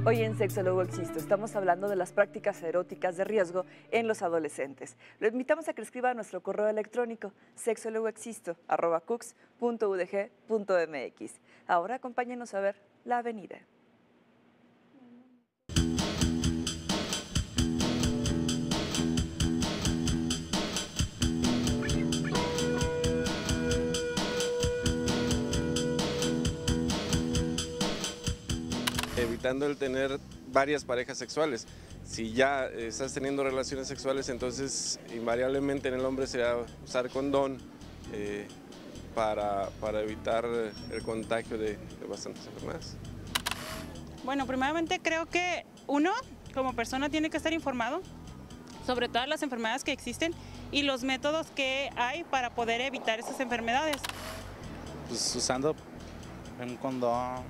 Hoy en Sexo Luego Existo estamos hablando de las prácticas eróticas de riesgo en los adolescentes. Lo invitamos a que escriba a nuestro correo electrónico sexoluegoexisto@cux.udg.mx. Ahora acompáñenos a ver La Avenida. Evitando el tener varias parejas sexuales. Si ya estás teniendo relaciones sexuales, entonces invariablemente en el hombre será usar condón para evitar el contagio de bastantes enfermedades. Bueno, primeramente creo que uno como persona tiene que estar informado sobre todas las enfermedades que existen y los métodos que hay para poder evitar esas enfermedades. Pues usando un condón,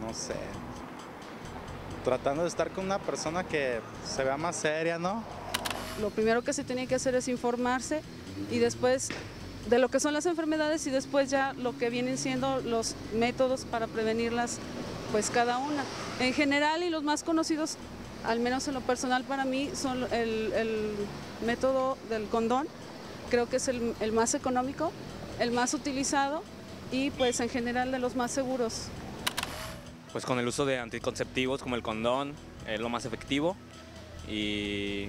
no sé, tratando de estar con una persona que se vea más seria, ¿no? Lo primero que se tiene que hacer es informarse y después de lo que son las enfermedades y después ya lo que vienen siendo los métodos para prevenirlas, pues cada una. En general y los más conocidos, al menos en lo personal para mí, son el método del condón. Creo que es el más económico, el más utilizado y pues en general de los más seguros. Pues con el uso de anticonceptivos como el condón es lo más efectivo y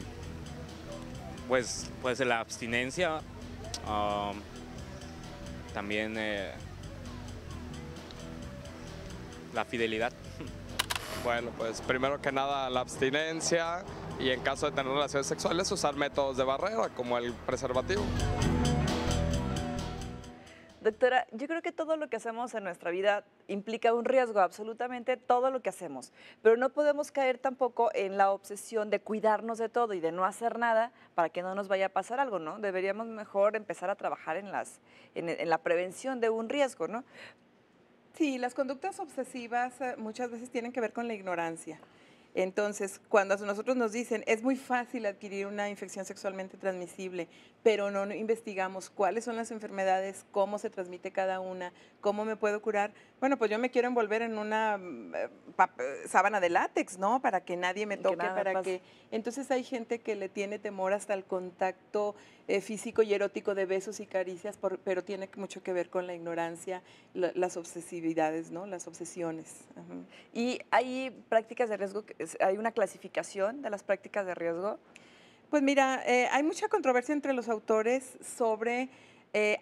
pues la abstinencia, también la fidelidad. Bueno, pues primero que nada la abstinencia y en caso de tener relaciones sexuales usar métodos de barrera como el preservativo. Doctora, yo creo que todo lo que hacemos en nuestra vida implica un riesgo, absolutamente todo lo que hacemos, pero no podemos caer tampoco en la obsesión de cuidarnos de todo y de no hacer nada para que no nos vaya a pasar algo, ¿no? Deberíamos mejor empezar a trabajar en la prevención de un riesgo, ¿no? Sí, las conductas obsesivas muchas veces tienen que ver con la ignorancia. Entonces, cuando nosotros nos dicen, es muy fácil adquirir una infección sexualmente transmisible, pero no investigamos cuáles son las enfermedades, cómo se transmite cada una, cómo me puedo curar, bueno, pues yo me quiero envolver en una sábana de látex, ¿no? Para que nadie me toque, Entonces hay gente que le tiene temor hasta el contacto físico y erótico de besos y caricias, pero tiene mucho que ver con la ignorancia, las obsesividades, ¿no? Las obsesiones. Uh-huh. ¿Y hay prácticas de riesgo? ¿Hay una clasificación de las prácticas de riesgo? Pues mira, hay mucha controversia entre los autores sobre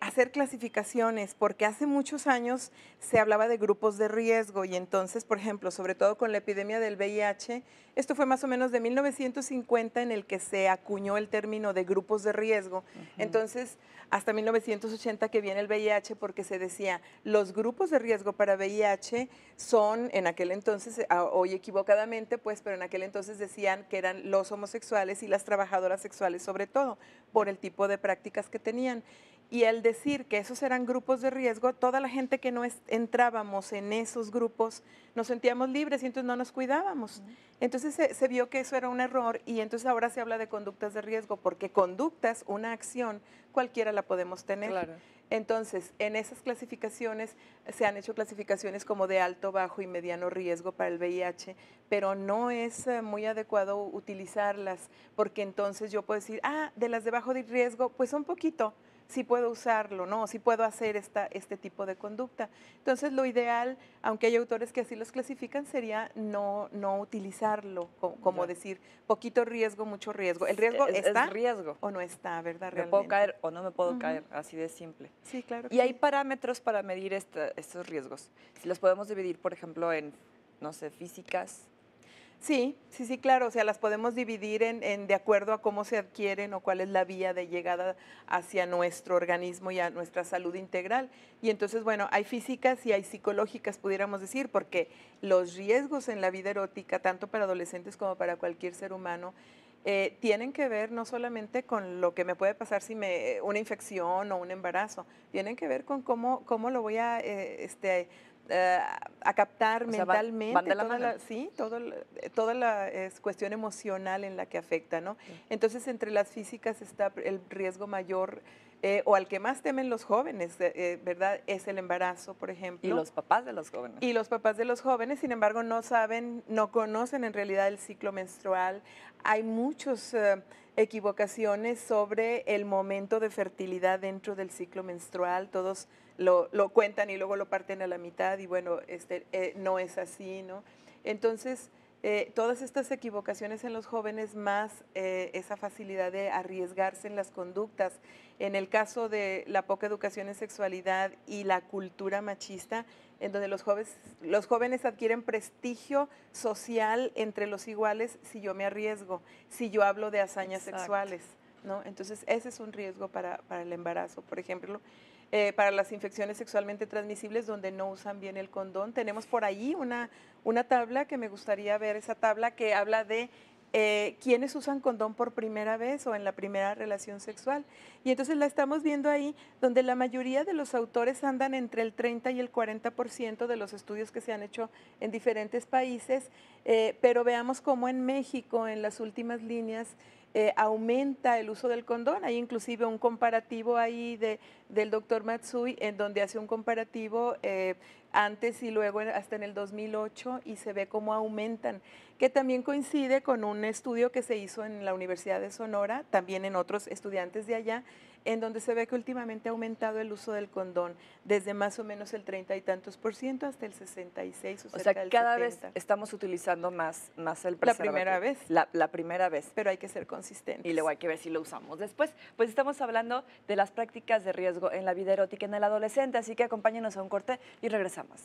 hacer clasificaciones, porque hace muchos años se hablaba de grupos de riesgo y entonces, por ejemplo, sobre todo con la epidemia del VIH, esto fue más o menos de 1950 en el que se acuñó el término de grupos de riesgo. Uh-huh. Entonces, hasta 1980 que viene el VIH porque se decía, los grupos de riesgo para VIH son, en aquel entonces, hoy equivocadamente, pues, pero en aquel entonces decían que eran los homosexuales y las trabajadoras sexuales, sobre todo, por el tipo de prácticas que tenían. Y al decir que esos eran grupos de riesgo, toda la gente que no entrábamos en esos grupos nos sentíamos libres y entonces no nos cuidábamos. Entonces se vio que eso era un error y entonces ahora se habla de conductas de riesgo, porque conductas, una acción, cualquiera la podemos tener. Claro. Entonces, en esas clasificaciones se han hecho clasificaciones como de alto, bajo y mediano riesgo para el VIH, pero no es muy adecuado utilizarlas, porque entonces yo puedo decir, de las de bajo riesgo, pues un poquito, sí puedo usarlo, ¿no? Sí puedo hacer este tipo de conducta. Entonces, lo ideal, aunque hay autores que así los clasifican, sería no utilizarlo, como decir, poquito riesgo, mucho riesgo. ¿El riesgo está? Es riesgo. ¿O no está, verdad? ¿Me puedo caer o no me puedo caer? Así de simple. Sí, claro. ¿Y hay parámetros para medir estos riesgos? Si los podemos dividir, por ejemplo, en, no sé, físicas. Sí, claro, o sea, las podemos dividir en de acuerdo a cómo se adquieren o cuál es la vía de llegada hacia nuestro organismo y a nuestra salud integral. Y entonces, bueno, hay físicas y hay psicológicas, pudiéramos decir, porque los riesgos en la vida erótica, tanto para adolescentes como para cualquier ser humano, tienen que ver no solamente con lo que me puede pasar si una infección o un embarazo, tienen que ver con cómo lo voy a captar mentalmente, van de la mano. Toda la cuestión emocional en la que afecta, ¿no? Sí. Entonces, entre las físicas está el riesgo mayor o al que más temen los jóvenes, ¿verdad? Es el embarazo, por ejemplo. Y los papás de los jóvenes. Y los papás de los jóvenes, sin embargo, no saben, no conocen en realidad el ciclo menstrual. Hay muchas equivocaciones sobre el momento de fertilidad dentro del ciclo menstrual. Todos lo cuentan y luego lo parten a la mitad y bueno, no es así, ¿no? Entonces, todas estas equivocaciones en los jóvenes más esa facilidad de arriesgarse en las conductas. En el caso de la poca educación en sexualidad y la cultura machista, en donde los jóvenes adquieren prestigio social entre los iguales si yo me arriesgo, si yo hablo de hazañas sexuales, ¿no? Entonces, ese es un riesgo para el embarazo, por ejemplo. Para las infecciones sexualmente transmisibles donde no usan bien el condón. Tenemos por ahí una tabla que me gustaría ver, esa tabla que habla de quiénes usan condón por primera vez o en la primera relación sexual. Y entonces la estamos viendo ahí, donde la mayoría de los autores andan entre el 30 y el 40% de los estudios que se han hecho en diferentes países, pero veamos cómo en México, en las últimas líneas, aumenta el uso del condón. Hay inclusive un comparativo ahí del doctor Matsui, en donde hace un comparativo antes y luego hasta en el 2008 y se ve cómo aumentan, que también coincide con un estudio que se hizo en la Universidad de Sonora, también en otros estudiantes de allá, en donde se ve que últimamente ha aumentado el uso del condón, desde más o menos el 30 y tantos % hasta el 66 o cerca sea, del cada 70. vez estamos utilizando más el preservativo. La primera vez. La primera vez. Pero hay que ser consistentes. Y luego hay que ver si lo usamos después. Pues estamos hablando de las prácticas de riesgo en la vida erótica en el adolescente, así que acompáñenos a un corte y regresamos.